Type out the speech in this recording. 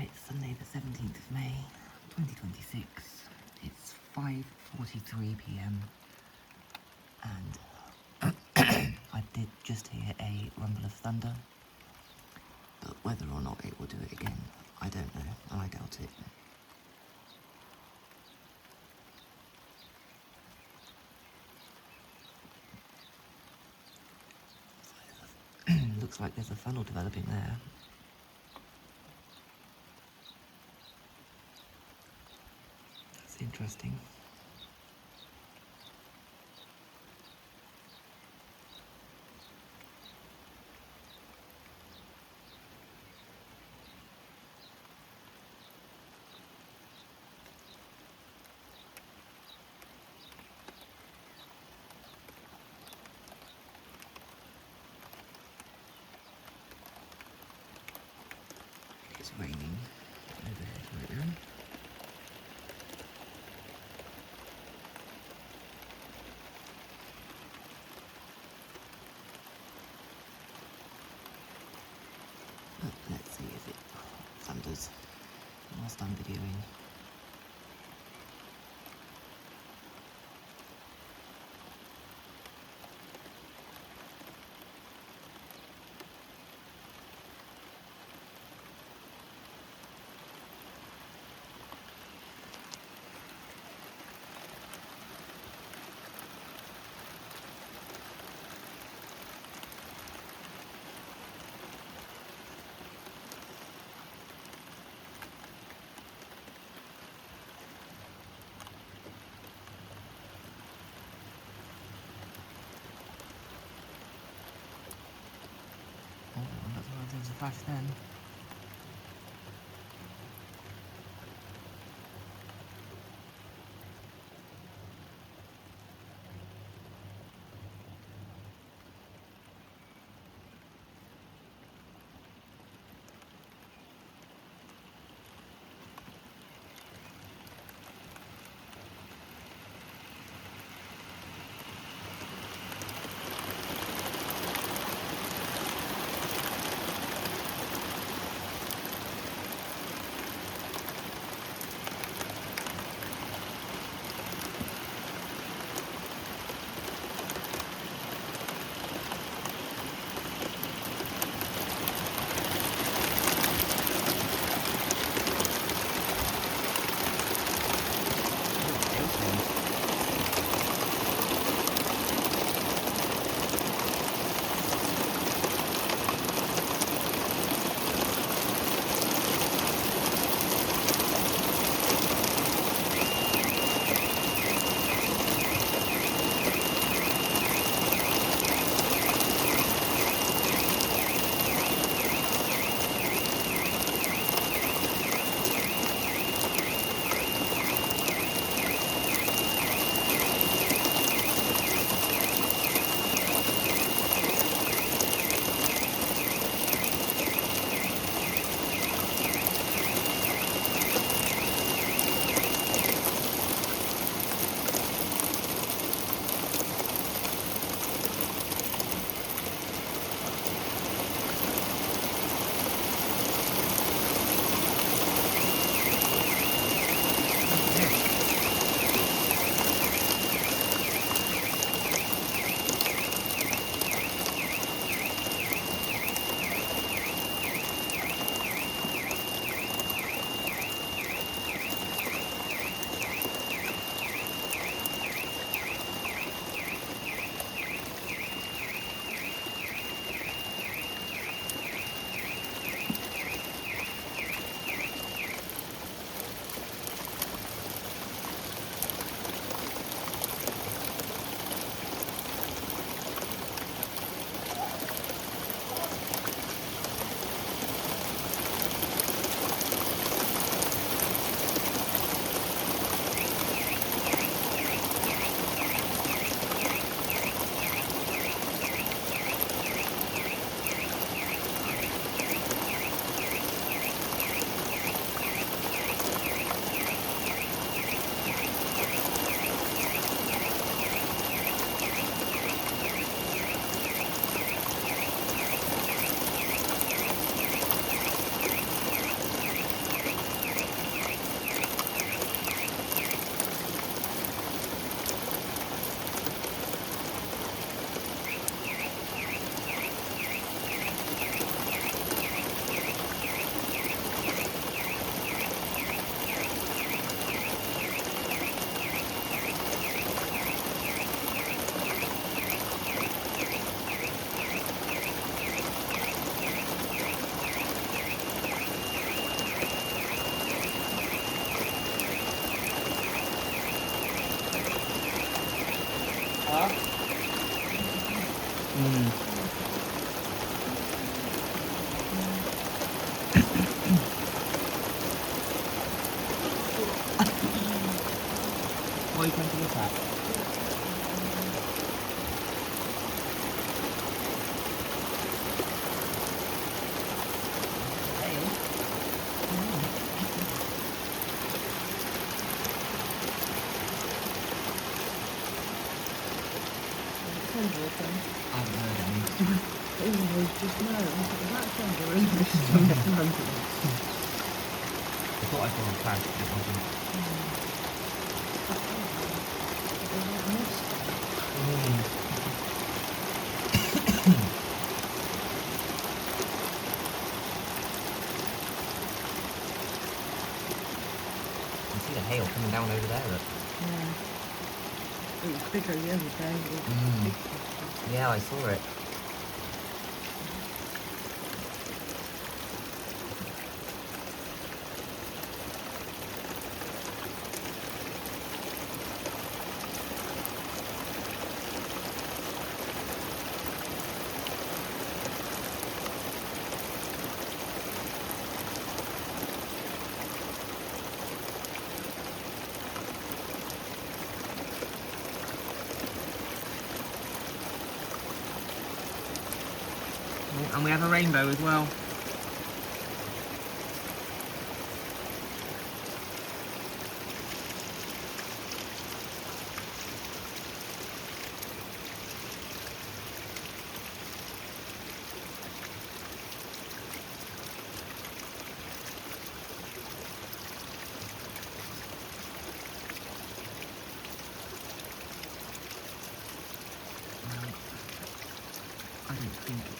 It's Sunday the 17th of May, 2026. It's 5:43 p.m. and I did just hear a rumble of thunder, but whether or not it will do it again, I don't know, and I doubt it. Looks like there's a funnel developing there. That's interesting. It's raining overhead right now. But let's see if it thunders whilst I'm videoing. Oh, that's why there's a flash then. thunder again? I haven't heard any. Always just know. That thunder isn't it? I thought I saw a crash, but it wasn't. You can see the hail coming down over there, look. Yeah. It was bigger the other day. Yeah, I saw it. And we have a rainbow as well. I don't think